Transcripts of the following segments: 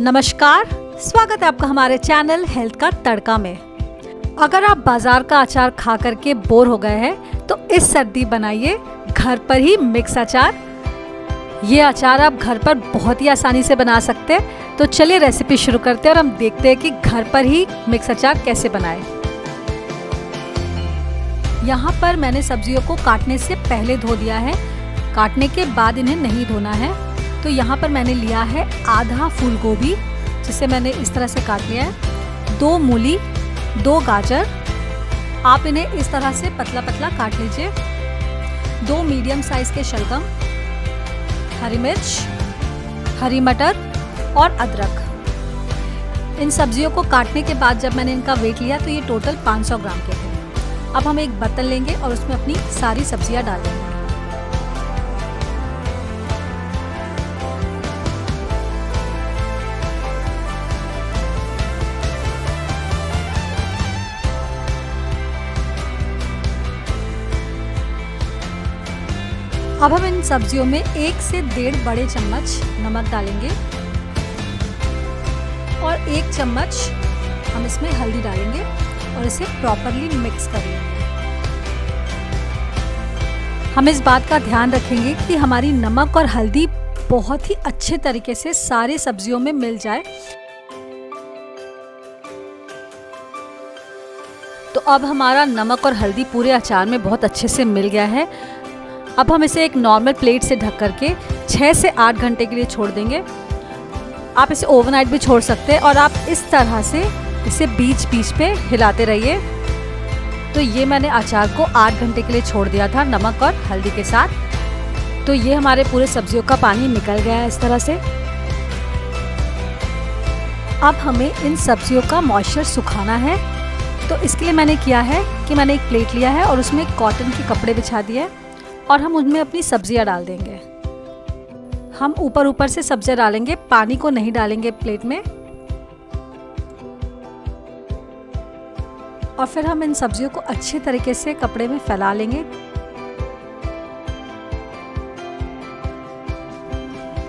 नमस्कार, स्वागत है आपका हमारे चैनल हेल्थ का तड़का में। अगर आप बाजार का अचार खा करके बोर हो गए हैं तो इस सर्दी बनाइए घर पर ही मिक्स अचार। ये अचार आप घर पर बहुत ही आसानी से बना सकते हैं। तो चलिए रेसिपी शुरू करते हैं और हम देखते हैं कि घर पर ही मिक्स अचार कैसे बनाएं। यहाँ पर मैंने सब्जियों को काटने से पहले धो दिया है, काटने के बाद इन्हें नहीं धोना है। तो यहाँ पर मैंने लिया है आधा फूल गोभी, जिसे मैंने इस तरह से काट लिया है, 2 मूली, 2 गाजर, आप इन्हें इस तरह से पतला पतला काट लीजिए, 2 मीडियम साइज के शलगम, हरी मिर्च, हरी मटर और अदरक। इन सब्जियों को काटने के बाद जब मैंने इनका वेट लिया तो ये टोटल 500 ग्राम के थे। अब हम एक बर्तन लेंगे और उसमें अपनी सारी सब्जियां डालेंगे। अब हम इन सब्जियों में 1 से 1.5 बड़े चम्मच नमक डालेंगे और 1 चम्मच हम इसमें हल्दी डालेंगे और इसे प्रॉपरली मिक्स कर लेंगे। हम इस बात का ध्यान रखेंगे कि हमारी नमक और हल्दी बहुत ही अच्छे तरीके से सारी सब्जियों में मिल जाए। तो अब हमारा नमक और हल्दी पूरे अचार में बहुत अच्छे से मिल गया है। अब हम इसे एक नॉर्मल प्लेट से ढक करके 6 से 8 घंटे के लिए छोड़ देंगे। आप इसे ओवरनाइट भी छोड़ सकते हैं और आप इस तरह से इसे बीच बीच पे हिलाते रहिए। तो ये मैंने अचार को 8 घंटे के लिए छोड़ दिया था नमक और हल्दी के साथ। तो ये हमारे पूरे सब्जियों का पानी निकल गया है इस तरह से। अब हमें इन सब्जियों का मॉइस्चर सुखाना है। तो इसके लिए मैंने किया है कि मैंने एक प्लेट लिया है और उसमें कॉटन के कपड़े बिछा दिए और हम उनमें अपनी सब्जियां डाल देंगे। हम ऊपर ऊपर से सब्जियां डालेंगे, पानी को नहीं डालेंगे प्लेट में। और फिर हम इन सब्जियों को अच्छे तरीके से कपड़े में फैला लेंगे।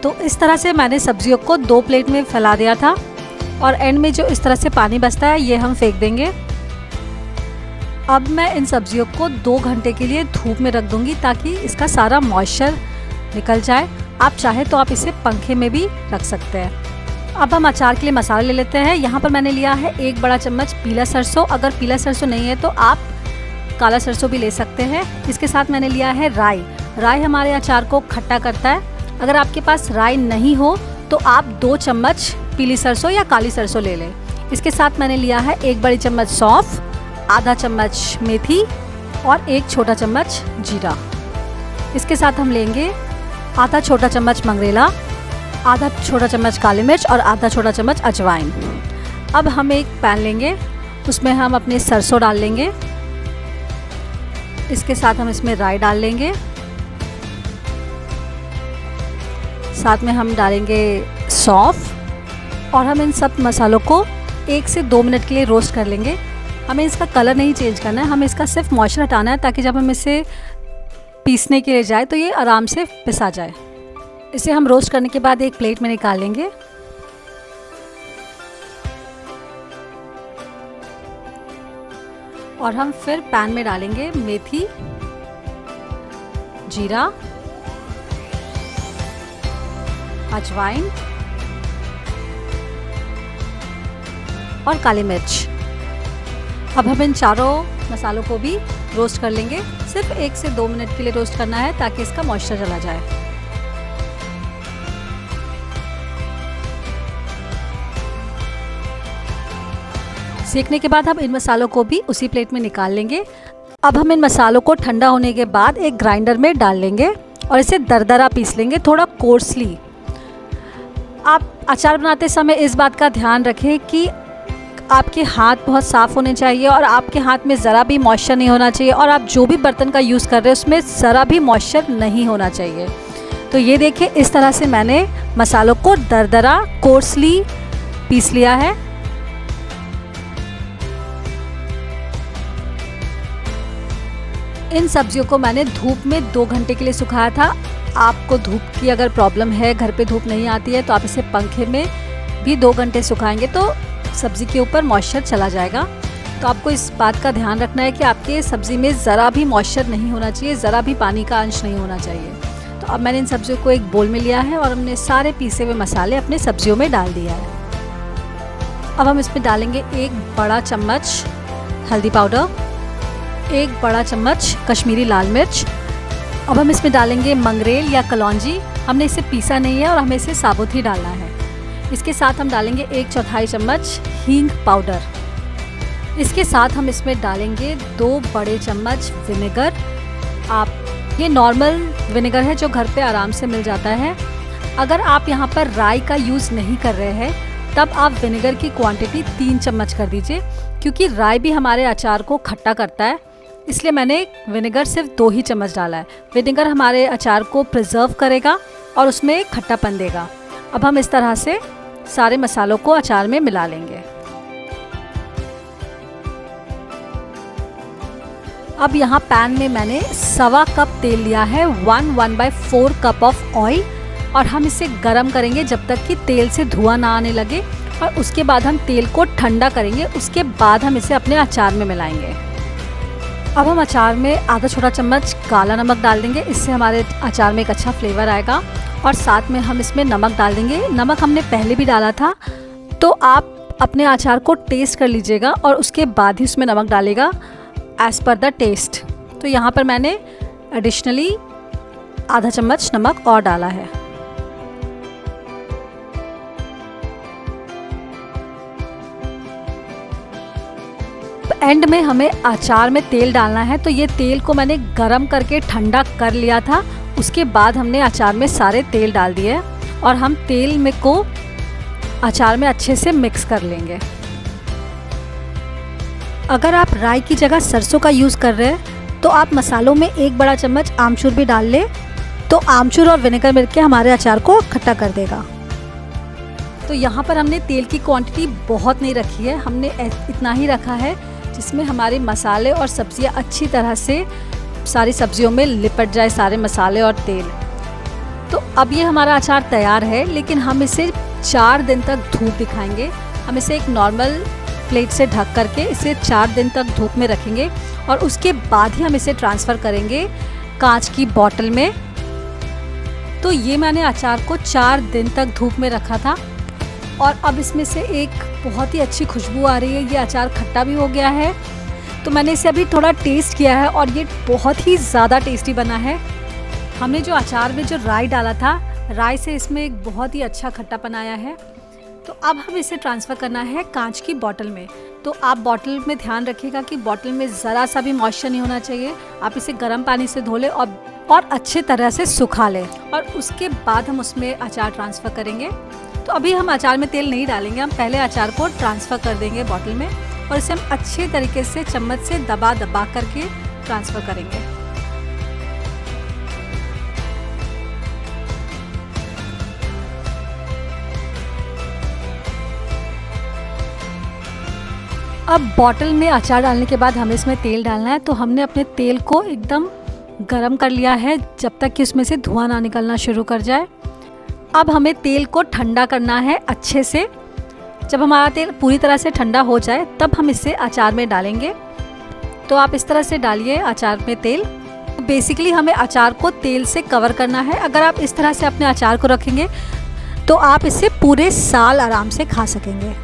तो इस तरह से मैंने सब्जियों को 2 प्लेट में फैला दिया था और एंड में जो इस तरह से पानी बचता है ये हम फेंक देंगे। अब मैं इन सब्जियों को 2 घंटे के लिए धूप में रख दूंगी ताकि इसका सारा मॉइस्चर निकल जाए। आप चाहे तो आप इसे पंखे में भी रख सकते हैं। अब हम अचार के लिए मसाले ले लेते हैं। यहाँ पर मैंने लिया है 1 बड़ा चम्मच पीला सरसों। अगर पीला सरसों नहीं है तो आप काला सरसों भी ले सकते हैं। इसके साथ मैंने लिया है राई। राई हमारे अचार को खट्टा करता है। अगर आपके पास राई नहीं हो तो आप 2 चम्मच पीली सरसों या काली सरसों ले लें। इसके साथ मैंने लिया है 1 बड़ी चम्मच सौंफ, आधा चम्मच मेथी और 1 छोटा चम्मच जीरा। इसके साथ हम लेंगे आधा छोटा चम्मच मंगरेला, आधा छोटा चम्मच काली मिर्च और आधा छोटा चम्मच अजवाइन। अब हम एक पैन लेंगे, उसमें हम अपने सरसों डाल लेंगे। इसके साथ हम इसमें राई डाल लेंगे, साथ में हम डालेंगे सौंफ और हम इन सब मसालों को 1 से 2 मिनट के लिए रोस्ट कर लेंगे। हमें इसका कलर नहीं चेंज करना है, हमें इसका सिर्फ मॉइस्चर हटाना है ताकि जब हम इसे पीसने के लिए जाए तो ये आराम से पिसा जाए। इसे हम रोस्ट करने के बाद एक प्लेट में निकाल लेंगे। और हम फिर पैन में डालेंगे मेथी, जीरा, अजवाइन और काली मिर्च। अब हम इन चारों मसालों को भी रोस्ट कर लेंगे। सिर्फ 1 से 2 मिनट के लिए रोस्ट करना है ताकि इसका मॉइस्चर चला जाए। सेकने के बाद हम इन मसालों को भी उसी प्लेट में निकाल लेंगे। अब हम इन मसालों को ठंडा होने के बाद एक ग्राइंडर में डाल लेंगे और इसे दरदरा पीस लेंगे, थोड़ा कोर्सली। आप अचार बनाते समय इस बात का ध्यान रखें कि आपके हाथ बहुत साफ़ होने चाहिए और आपके हाथ में ज़रा भी मॉइस्चर नहीं होना चाहिए और आप जो भी बर्तन का यूज़ कर रहे हैं उसमें ज़रा भी मॉइस्चर नहीं होना चाहिए। तो ये देखिए, इस तरह से मैंने मसालों को दरदरा कोर्सली पीस लिया है। इन सब्जियों को मैंने धूप में 2 घंटे के लिए सुखाया था। आपको धूप की अगर प्रॉब्लम है, घर पे धूप नहीं आती है, तो आप इसे पंखे में भी 2 घंटे सुखाएंगे तो सब्ज़ी के ऊपर मॉइस्चर चला जाएगा। तो आपको इस बात का ध्यान रखना है कि आपके सब्ज़ी में ज़रा भी मॉइस्चर नहीं होना चाहिए, ज़रा भी पानी का अंश नहीं होना चाहिए। तो अब मैंने इन सब्जियों को एक बोल में लिया है और हमने सारे पीसे हुए मसाले अपने सब्जियों में डाल दिया है। अब हम इसमें डालेंगे 1 बड़ा चम्मच हल्दी पाउडर, 1 बड़ा चम्मच कश्मीरी लाल मिर्च। अब हम इसमें डालेंगे मंगरेल या कलौंजी, हमने इसे पीसा नहीं है और हमें इसे साबुत ही डालना है। इसके साथ हम डालेंगे 1/4 चम्मच हींग पाउडर। इसके साथ हम इसमें डालेंगे 2 बड़े चम्मच विनेगर। ये नॉर्मल विनेगर है जो घर पे आराम से मिल जाता है। अगर आप यहाँ पर राई का यूज़ नहीं कर रहे हैं तब आप विनेगर की क्वांटिटी 3 चम्मच कर दीजिए, क्योंकि राई भी हमारे अचार को खट्टा करता है, इसलिए मैंने विनेगर सिर्फ 2 ही चम्मच डाला है। विनेगर हमारे अचार को प्रिजर्व करेगा और उसमें खट्टापन देगा। अब हम इस तरह से सारे मसालों को अचार में मिला लेंगे। अब यहाँ पैन में मैंने 1.25 कप तेल लिया है, 1/4 कप ऑफ ऑयल, और हम इसे गरम करेंगे जब तक कि तेल से धुआं ना आने लगे, और उसके बाद हम तेल को ठंडा करेंगे। उसके बाद हम इसे अपने अचार में मिलाएंगे। अब हम अचार में आधा छोटा चम्मच काला नमक डाल देंगे, इससे हमारे अचार में एक अच्छा फ्लेवर आएगा। और साथ में हम इसमें नमक डाल देंगे। नमक हमने पहले भी डाला था, तो आप अपने अचार को टेस्ट कर लीजिएगा और उसके बाद ही उसमें नमक डालेगा एज़ पर द टेस्ट। तो यहाँ पर मैंने एडिशनली आधा चम्मच नमक और डाला है। एंड में हमें अचार में तेल डालना है, तो ये तेल को मैंने गरम करके ठंडा कर लिया था। उसके बाद हमने अचार में सारे तेल डाल दिए और हम तेल में को अचार में अच्छे से मिक्स कर लेंगे। अगर आप राई की जगह सरसों का यूज़ कर रहे हैं तो आप मसालों में 1 बड़ा चम्मच आमचूर भी डाल लें, तो आमचूर और विनेगर मिलकर हमारे अचार को खट्टा कर देगा। तो यहाँ पर हमने तेल की क्वांटिटी बहुत नहीं रखी है, हमने इतना ही रखा है जिसमें हमारे मसाले और सब्जियाँ अच्छी तरह से सारी सब्जियों में लिपट जाए, सारे मसाले और तेल। तो अब ये हमारा अचार तैयार है, लेकिन हम इसे 4 दिन तक धूप दिखाएंगे। हम इसे एक नॉर्मल प्लेट से ढक करके इसे 4 दिन तक धूप में रखेंगे और उसके बाद ही हम इसे ट्रांसफ़र करेंगे कांच की बॉटल में। तो ये मैंने अचार को 4 दिन तक धूप में रखा था और अब इसमें से एक बहुत ही अच्छी खुशबू आ रही है। ये अचार खट्टा भी हो गया है, तो मैंने इसे अभी थोड़ा टेस्ट किया है और ये बहुत ही ज़्यादा टेस्टी बना है। हमने जो अचार में जो राई डाला था, राई से इसमें एक बहुत ही अच्छा खट्टापन आया है। तो अब हम इसे ट्रांसफ़र करना है कांच की बॉटल में। तो आप बॉटल में ध्यान रखिएगा कि बॉटल में ज़रा सा भी मॉइस्चर नहीं होना चाहिए। आप इसे गर्म पानी से धो लें और अच्छे तरह से सुखा लें, और उसके बाद हम उसमें अचार ट्रांसफ़र करेंगे। तो अभी हम अचार में तेल नहीं डालेंगे, हम पहले अचार को ट्रांसफ़र कर देंगे बॉटल में और इसे हम अच्छे तरीके से चम्मच से दबा करके ट्रांसफ़र करेंगे। अब बॉटल में अचार डालने के बाद हमें इसमें तेल डालना है। तो हमने अपने तेल को एकदम गरम कर लिया है जब तक कि उसमें से धुआं ना निकलना शुरू कर जाए। अब हमें तेल को ठंडा करना है अच्छे से। जब हमारा तेल पूरी तरह से ठंडा हो जाए तब हम इसे अचार में डालेंगे। तो आप इस तरह से डालिए अचार में तेल। बेसिकली हमें अचार को तेल से कवर करना है। अगर आप इस तरह से अपने अचार को रखेंगे तो आप इसे पूरे साल आराम से खा सकेंगे।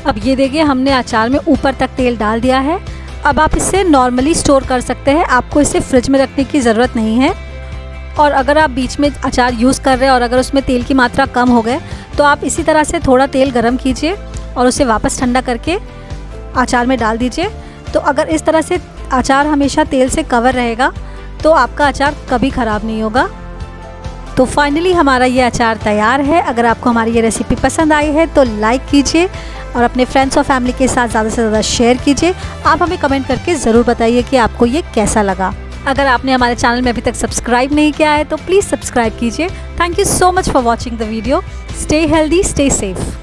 अब ये देखिए, हमने अचार में ऊपर तक तेल डाल दिया है। अब आप इसे नॉर्मली स्टोर कर सकते हैं, आपको इसे फ्रिज में रखने की ज़रूरत नहीं है। और अगर आप बीच में अचार यूज़ कर रहे हैं और अगर उसमें तेल की मात्रा कम हो गए तो आप इसी तरह से थोड़ा तेल गरम कीजिए और उसे वापस ठंडा करके अचार में डाल दीजिए। तो अगर इस तरह से अचार हमेशा तेल से कवर रहेगा तो आपका अचार कभी ख़राब नहीं होगा। तो फाइनली हमारा ये अचार तैयार है। अगर आपको हमारी ये रेसिपी पसंद आई है तो लाइक कीजिए और अपने फ्रेंड्स और फैमिली के साथ ज़्यादा से ज़्यादा शेयर कीजिए। आप हमें कमेंट करके ज़रूर बताइए कि आपको ये कैसा लगा। अगर आपने हमारे चैनल में अभी तक सब्सक्राइब नहीं किया है तो प्लीज़ सब्सक्राइब कीजिए। Thank you so much for watching the video. Stay healthy, stay safe.